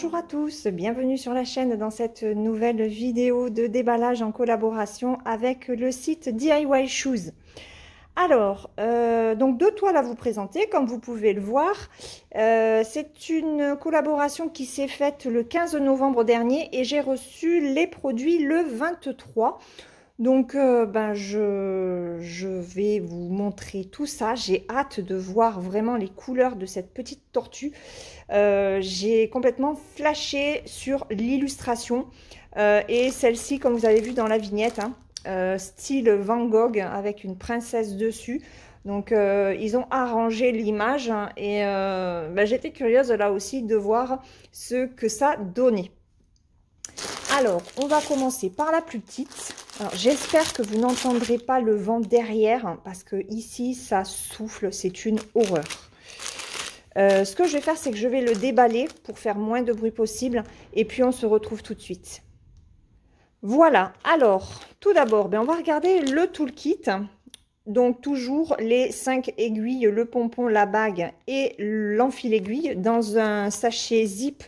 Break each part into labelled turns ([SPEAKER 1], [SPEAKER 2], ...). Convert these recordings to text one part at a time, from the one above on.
[SPEAKER 1] Bonjour à tous, bienvenue sur la chaîne dans cette nouvelle vidéo de déballage en collaboration avec le site DIY Shoes. Alors, donc deux toiles à vous présenter, comme vous pouvez le voir. C'est une collaboration qui s'est faite le 15 novembre dernier et j'ai reçu les produits le 23. Donc, je vais vous montrer tout ça. J'ai hâte de voir vraiment les couleurs de cette petite tortue. J'ai complètement flashé sur l'illustration et celle-ci, comme vous avez vu dans la vignette, hein, style Van Gogh avec une princesse dessus. Donc, ils ont arrangé l'image hein, et j'étais curieuse là aussi de voir ce que ça donnait. Alors, on va commencer par la plus petite. J'espère que vous n'entendrez pas le vent derrière, hein, parce que ici, ça souffle, c'est une horreur. Ce que je vais faire, c'est que je vais le déballer pour faire moins de bruit possible. Et puis, on se retrouve tout de suite. Voilà. Alors, tout d'abord, on va regarder le toolkit. Donc, toujours les 5 aiguilles, le pompon, la bague et l'enfil aiguille dans un sachet zip.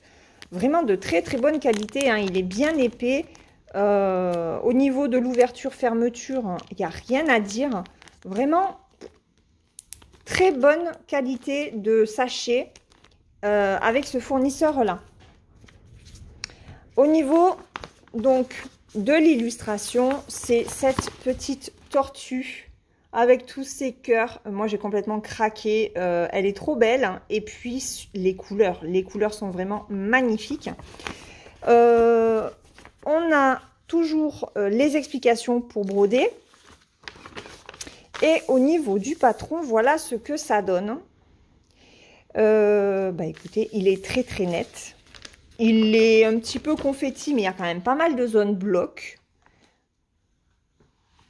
[SPEAKER 1] Vraiment de très très bonne qualité, hein. Il est bien épais. Au niveau de l'ouverture-fermeture, il n'y a rien à dire. Vraiment très bonne qualité de sachet avec ce fournisseur-là. Au niveau donc de l'illustration, c'est cette petite tortue avec tous ces cœurs. Moi, j'ai complètement craqué. Elle est trop belle. Et puis, les couleurs sont vraiment magnifiques. On a toujours les explications pour broder. Et au niveau du patron, voilà ce que ça donne. Écoutez, il est très, très net. Il est un petit peu confetti, mais il y a quand même pas mal de zones blocs.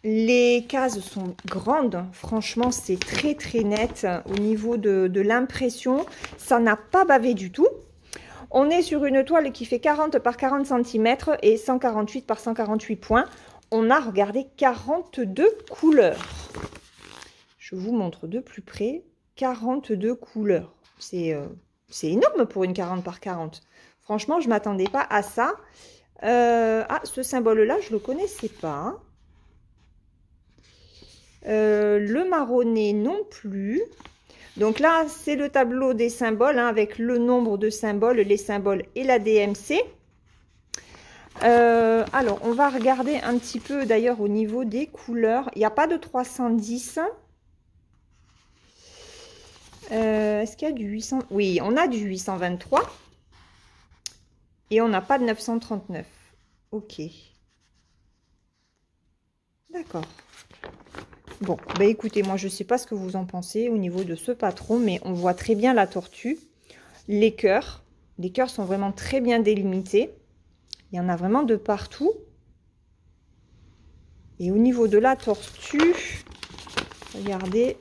[SPEAKER 1] Les cases sont grandes, franchement c'est très très net au niveau de l'impression, ça n'a pas bavé du tout. On est sur une toile qui fait 40 par 40 cm et 148 par 148 points. On a regardé 42 couleurs. Je vous montre de plus près, 42 couleurs. C'est énorme pour une 40 par 40. Franchement, je ne m'attendais pas à ça. Ce symbole-là, je ne le connaissais pas. Hein. Le marronné non plus. Donc là, c'est le tableau des symboles hein, avec le nombre de symboles, les symboles et la DMC. Alors, on va regarder un petit peu d'ailleurs au niveau des couleurs. Il n'y a pas de 310. Est-ce qu'il y a du 800? Oui, on a du 823. Et on n'a pas de 939. Ok. D'accord. Bon, écoutez, moi je ne sais pas ce que vous en pensez au niveau de ce patron, mais on voit très bien la tortue. Les cœurs sont vraiment très bien délimités. Il y en a vraiment de partout. Et au niveau de la tortue, regardez.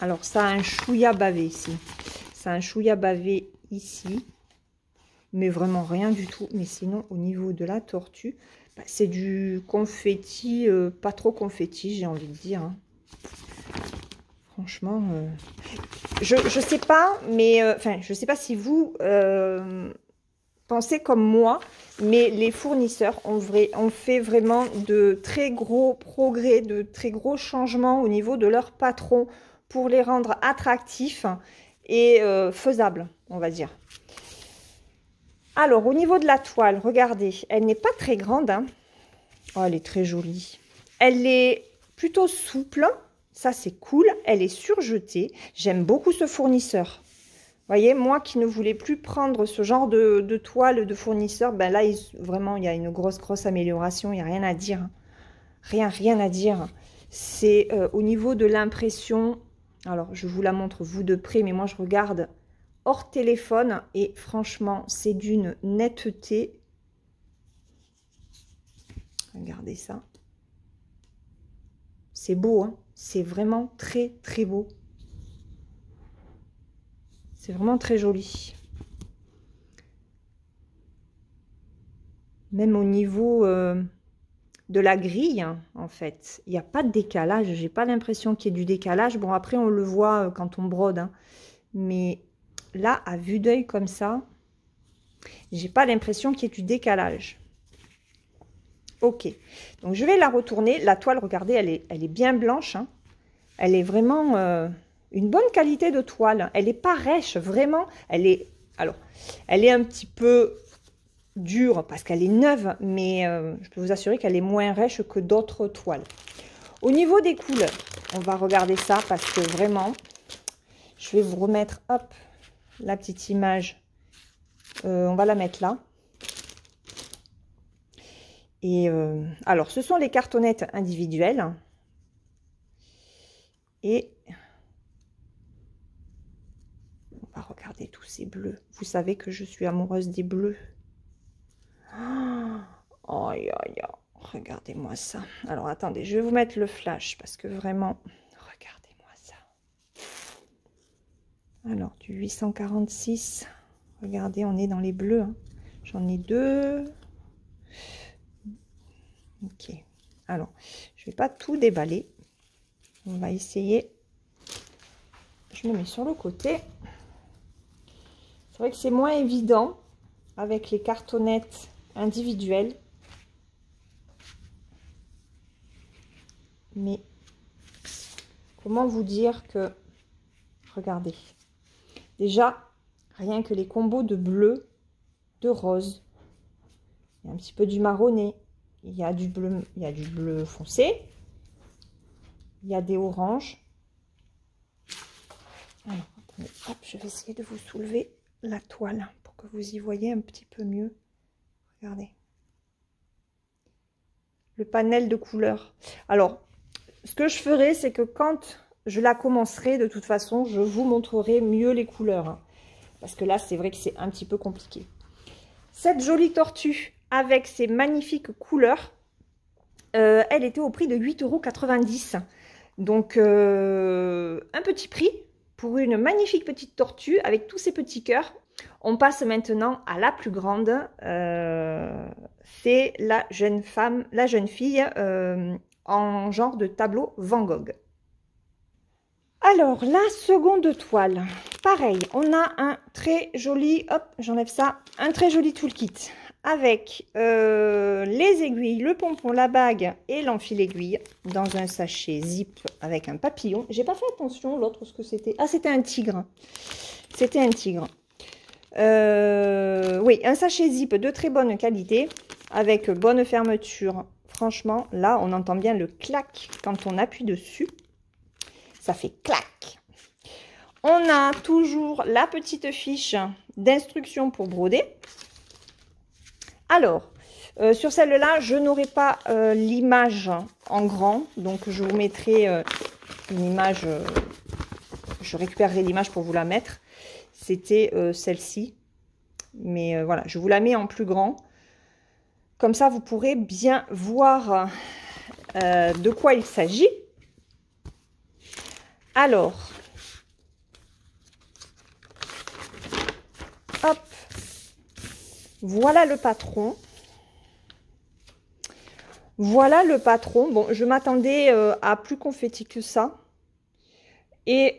[SPEAKER 1] Alors ça a un chouïa bavé ici. Ça a un chouïa bavé ici. Mais vraiment rien du tout. Mais sinon, au niveau de la tortue, c'est du confetti, pas trop confetti, j'ai envie de dire. Hein. Franchement, je sais pas, mais je sais pas si vous pensez comme moi, mais les fournisseurs ont fait vraiment de très gros progrès, de très gros changements au niveau de leur patron pour les rendre attractifs et faisables, on va dire. Alors, au niveau de la toile, regardez, elle n'est pas très grande. Hein. Oh, elle est très jolie. Elle est plutôt souple. Ça, c'est cool. Elle est surjetée. J'aime beaucoup ce fournisseur. Vous voyez, moi qui ne voulais plus prendre ce genre de toile de fournisseur, là, vraiment, il y a une grosse amélioration. Il n'y a rien à dire. Rien à dire. C'est au niveau de l'impression. Alors, je vous la montre, vous, de près, mais moi, je regarde hors téléphone et franchement c'est d'une netteté. Regardez ça, c'est beau hein, c'est vraiment très très beau, c'est vraiment très joli. Même au niveau de la grille hein, en fait il n'y a pas de décalage, j'ai pas l'impression qu'il y ait du décalage. Bon après on le voit quand on brode hein, mais là, à vue d'œil comme ça, j'ai pas l'impression qu'il y ait du décalage. Ok, donc je vais la retourner. La toile, regardez, elle est bien blanche, hein. Elle est vraiment une bonne qualité de toile. Elle n'est pas rêche, vraiment. Elle est un petit peu dure parce qu'elle est neuve, mais je peux vous assurer qu'elle est moins rêche que d'autres toiles. Au niveau des couleurs, on va regarder ça parce que vraiment, je vais vous remettre, hop, la petite image. On va la mettre là. Et alors, ce sont les cartonnettes individuelles. Et on va regarder tous ces bleus. Vous savez que je suis amoureuse des bleus. Oh, regardez-moi ça. Alors, attendez, je vais vous mettre le flash parce que vraiment, regardez-moi ça. Alors, du 846. Regardez, on est dans les bleus, hein. J'en ai deux. Ok. Alors, je ne vais pas tout déballer. On va essayer. Je me mets sur le côté. C'est vrai que c'est moins évident avec les cartonnettes individuelles. Mais comment vous dire que... Regardez. Déjà, rien que les combos de bleu, de rose. Il y a un petit peu du marronné. Il y a du bleu foncé. Il y a des oranges. Alors, attendez, hop, je vais essayer de vous soulever la toile pour que vous y voyez un petit peu mieux. Regardez. Le panel de couleurs. Alors, ce que je ferai, c'est que quand je la commencerai, de toute façon, je vous montrerai mieux les couleurs, hein. Parce que là, c'est vrai que c'est un petit peu compliqué. Cette jolie tortue avec ses magnifiques couleurs, elle était au prix de 8,90 €. Donc, un petit prix pour une magnifique petite tortue avec tous ces petits cœurs. On passe maintenant à la plus grande. C'est la jeune fille en genre de tableau Van Gogh. Alors, la seconde toile. Pareil, on a un très joli, hop, j'enlève ça, un très joli toolkit avec les aiguilles, le pompon, la bague et l'enfil aiguille dans un sachet zip avec un papillon. J'ai pas fait attention l'autre ce que c'était. Ah, c'était un tigre. C'était un tigre. Oui, un sachet zip de très bonne qualité avec bonne fermeture. Franchement, là, on entend bien le clac quand on appuie dessus. Ça fait clac. On a toujours la petite fiche d'instruction pour broder. Alors, sur celle-là, je n'aurai pas l'image en grand. Donc, je vous mettrai une image. Je récupérerai l'image pour vous la mettre. C'était celle-ci. Mais voilà, je vous la mets en plus grand. Comme ça, vous pourrez bien voir de quoi il s'agit. Alors, hop, voilà le patron. Voilà le patron. Bon, je m'attendais à plus confetti que ça. Et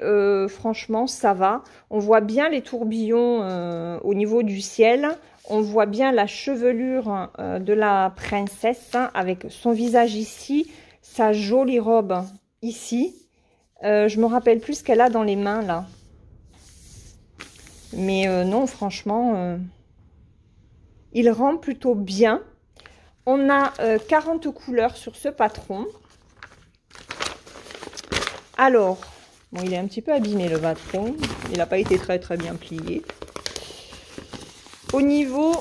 [SPEAKER 1] franchement, ça va. On voit bien les tourbillons au niveau du ciel. On voit bien la chevelure de la princesse hein, avec son visage ici, sa jolie robe ici. Je me rappelle plus ce qu'elle a dans les mains là. Mais non, franchement, il rend plutôt bien. On a 40 couleurs sur ce patron. Alors, bon, il est un petit peu abîmé le patron. Il n'a pas été très bien plié. Au niveau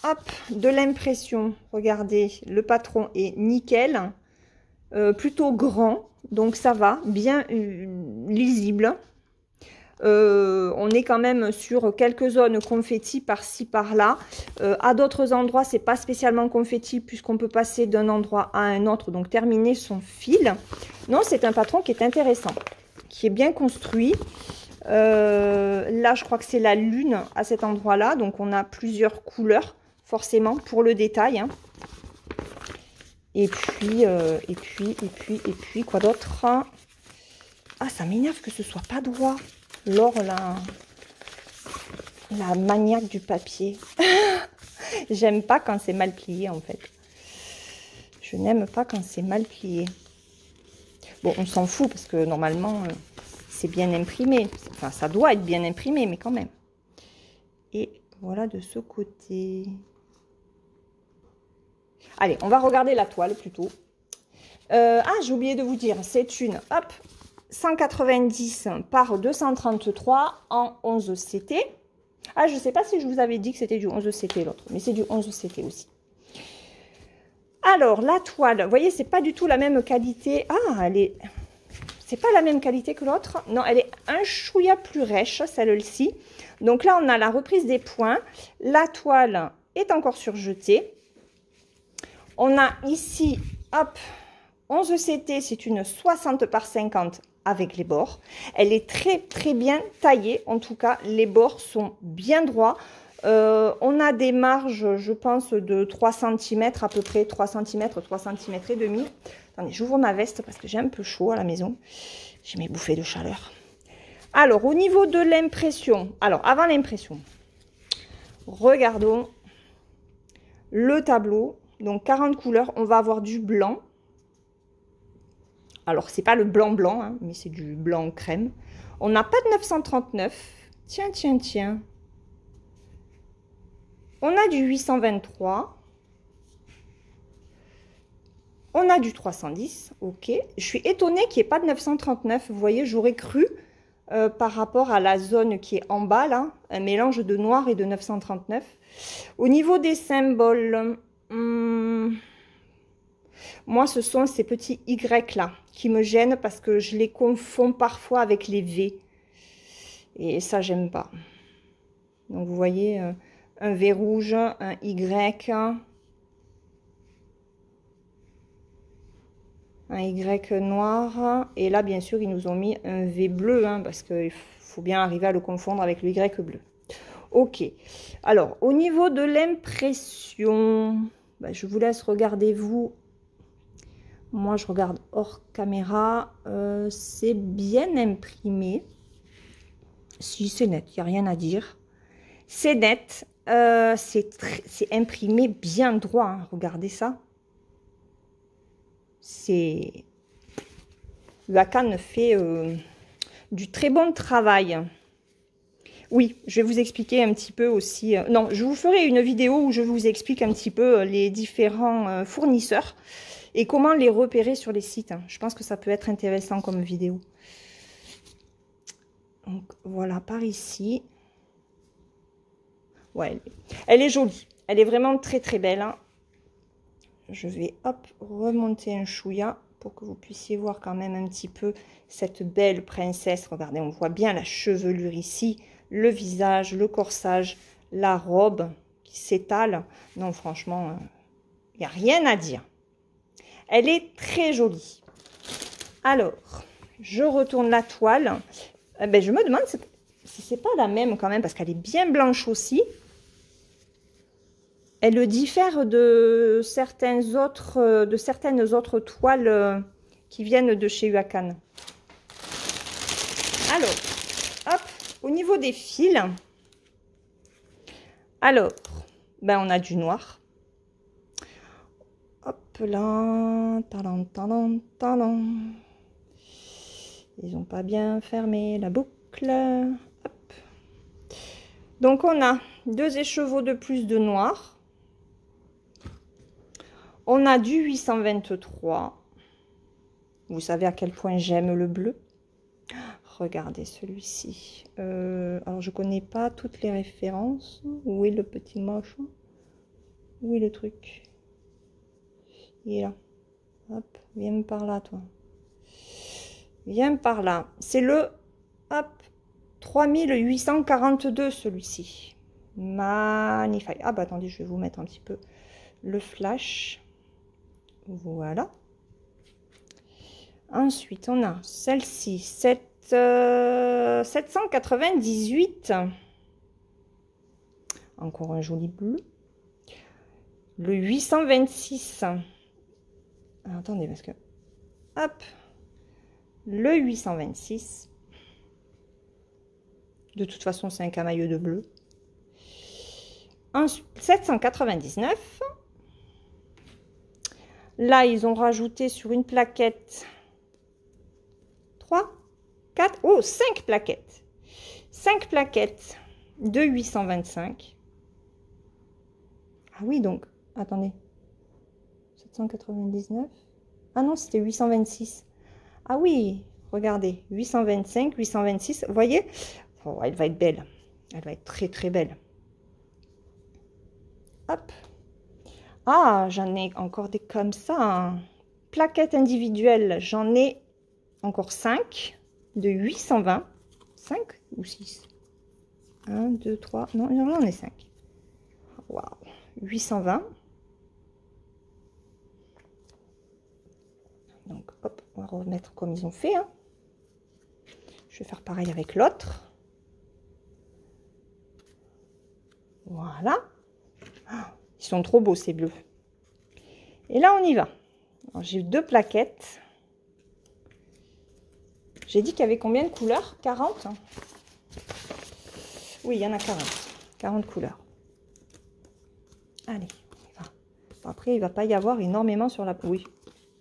[SPEAKER 1] hop, de l'impression, regardez, le patron est nickel. Plutôt grand. Donc ça va, bien lisible. On est quand même sur quelques zones confetti par-ci par-là. À d'autres endroits, c'est pas spécialement confetti puisqu'on peut passer d'un endroit à un autre, donc terminer son fil. Non, c'est un patron qui est intéressant, qui est bien construit. Là, je crois que c'est la lune à cet endroit-là, donc on a plusieurs couleurs forcément pour le détail. Hein. Et puis, quoi d'autre? Ah, ça m'énerve que ce soit pas droit. L'or, là, La maniaque du papier. J'aime pas quand c'est mal plié, en fait. Je n'aime pas quand c'est mal plié. Bon, on s'en fout parce que normalement, c'est bien imprimé. Enfin, ça doit être bien imprimé, mais quand même. Et voilà de ce côté. Allez, on va regarder la toile plutôt. J'ai oublié de vous dire, c'est une 190 par 233 en 11 CT. Je ne sais pas si je vous avais dit que c'était du 11 CT l'autre, mais c'est du 11 CT aussi. Alors, la toile, vous voyez, c'est pas du tout la même qualité. C'est pas la même qualité que l'autre. Non, elle est un chouïa plus rêche, celle-ci. Donc là, on a la reprise des points. La toile est encore surjetée. On a ici, 11 CT, c'est une 60 par 50 avec les bords. Elle est très, très bien taillée. En tout cas, les bords sont bien droits. On a des marges, je pense, de 3 cm à peu près, 3 cm, 3 cm et demi. Attendez, j'ouvre ma veste parce que j'ai un peu chaud à la maison. J'ai mes bouffées de chaleur. Alors, au niveau de l'impression, avant l'impression, regardons le tableau. Donc, 40 couleurs, on va avoir du blanc. Alors, c'est pas le blanc, hein, mais c'est du blanc crème. On n'a pas de 939. Tiens, tiens, tiens. On a du 823. On a du 310. Ok. Je suis étonnée qu'il n'y ait pas de 939. Vous voyez, j'aurais cru, par rapport à la zone qui est en bas, là, un mélange de noir et de 939. Au niveau des symboles, moi, ce sont ces petits Y là qui me gênent parce que je les confonds parfois avec les V. Et ça, j'aime pas. Donc, vous voyez, un V rouge, un Y, un Y noir. Et là, bien sûr, ils nous ont mis un V bleu, hein, parce qu'il faut bien arriver à le confondre avec le Y bleu. Ok. Alors, au niveau de l'impression, je vous laisse regarder vous. Moi, je regarde hors caméra. C'est bien imprimé. Si, c'est net, il n'y a rien à dire. C'est net. C'est imprimé bien droit. Hein. Regardez ça. Wacom fait du très bon travail. Oui, je vais vous expliquer un petit peu aussi. Non, je vous ferai une vidéo où je vous explique un petit peu les différents fournisseurs et comment les repérer sur les sites. Je pense que ça peut être intéressant comme vidéo. Donc voilà, par ici. Ouais, elle est jolie. Elle est vraiment très très belle. Hein. Je vais remonter un chouïa pour que vous puissiez voir quand même un petit peu cette belle princesse. Regardez, on voit bien la chevelure ici, le visage, le corsage, la robe qui s'étale. Non, franchement, il n'y a rien à dire. Elle est très jolie. Alors, je retourne la toile. Je me demande si c'est pas la même quand même, parce qu'elle est bien blanche aussi. Elle diffère de certaines autres toiles qui viennent de chez Wacom. Alors, au niveau des fils, alors, on a du noir. Hop là, talent. Ils n'ont pas bien fermé la boucle. Hop. Donc, on a 2 écheveaux de plus de noir. On a du 823. Vous savez à quel point j'aime le bleu. Regardez celui-ci. Alors, je ne connais pas toutes les références. Où est le petit moche? Où est le truc? Il est là. Hop, viens par là, toi. Viens par là. C'est le 3842, celui-ci. Magnifique. Attendez, je vais vous mettre un petit peu le flash. Voilà. Ensuite, on a celle-ci, 798. Encore un joli bleu. Le 826. Alors, attendez, parce que... Le 826. De toute façon, c'est un camailleux de bleu. 799. Là, ils ont rajouté sur une plaquette 3, 4, oh, 5 plaquettes. 5 plaquettes de 825. Ah oui, donc, attendez. 799. Ah non, c'était 826. Ah oui, regardez. 825, 826. Vous voyez? Oh, elle va être belle. Elle va être très, très belle. Hop. Ah, j'en ai encore des comme ça. Hein. Plaquettes individuelles, j'en ai encore 5 de 820. 5 ou 6? 1, 2, 3. Non, j'en ai 5. Waouh. 820. Donc, hop, on va remettre comme ils ont fait. Hein. Je vais faire pareil avec l'autre. Voilà. Ils sont trop beaux, ces bleus. Et là, on y va. J'ai 2 plaquettes. J'ai dit qu'il y avait combien de couleurs? 40? Oui, il y en a 40. 40 couleurs. Allez, on y va. Bon, après, il ne va pas y avoir énormément sur la... Oui.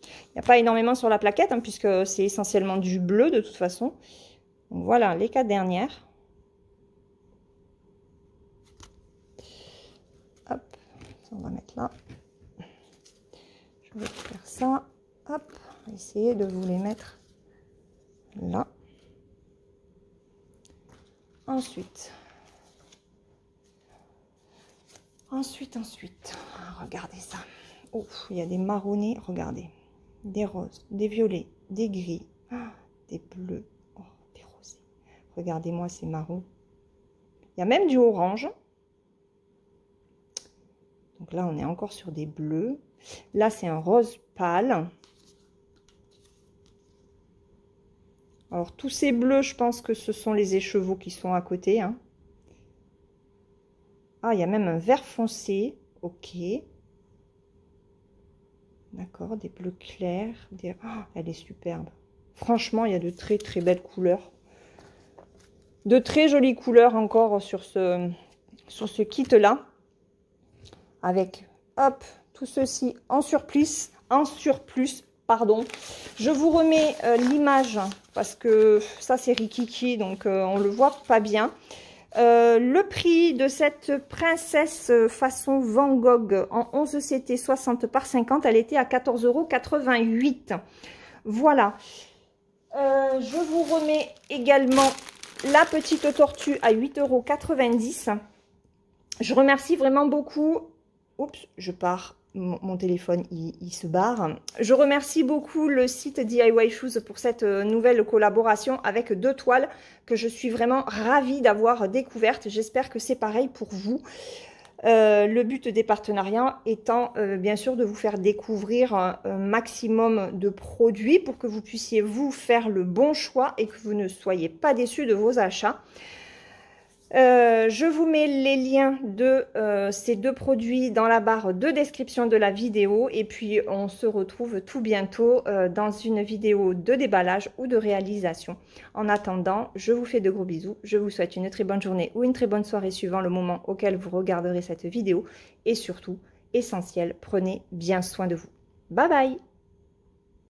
[SPEAKER 1] Il n'y a pas énormément sur la plaquette, hein, puisque c'est essentiellement du bleu, de toute façon. Donc, voilà, les 4 dernières. Hop, ça, on va mettre là. Je vais faire ça. Hop, on va essayer de vous les mettre là. Ensuite, regardez ça. Oh, il y a des marronnés, regardez. Des roses, des violets, des gris, des bleus, oh, des rosés. Regardez-moi ces marrons. Il y a même du orange. Donc là, on est encore sur des bleus. Là, c'est un rose pâle. Alors, tous ces bleus, je pense que ce sont les écheveaux qui sont à côté. Hein. Ah, il y a même un vert foncé. Ok. D'accord, des bleus clairs. Des... Oh, elle est superbe. Franchement, il y a de très, très belles couleurs. De très jolies couleurs encore sur ce kit-là. Avec, hop, tout ceci en surplus, pardon. Je vous remets l'image parce que ça c'est Rikiki, donc on le voit pas bien. Le prix de cette princesse façon Van Gogh en 11 CT 60 par 50, elle était à 14,88 €. Voilà. Je vous remets également la petite tortue à 8,90 €. Je remercie vraiment beaucoup. Oups, je pars. Mon téléphone, il se barre. Je remercie beaucoup le site DIY Shoes pour cette nouvelle collaboration avec 2 toiles que je suis vraiment ravie d'avoir découvertes. J'espère que c'est pareil pour vous. Le but des partenariats étant bien sûr de vous faire découvrir un maximum de produits pour que vous puissiez vous faire le bon choix et que vous ne soyez pas déçus de vos achats. Je vous mets les liens de ces 2 produits dans la barre de description de la vidéo et puis on se retrouve tout bientôt dans une vidéo de déballage ou de réalisation. En attendant, je vous fais de gros bisous, je vous souhaite une très bonne journée ou une très bonne soirée suivant le moment auquel vous regarderez cette vidéo et surtout, essentiel, prenez bien soin de vous. Bye bye!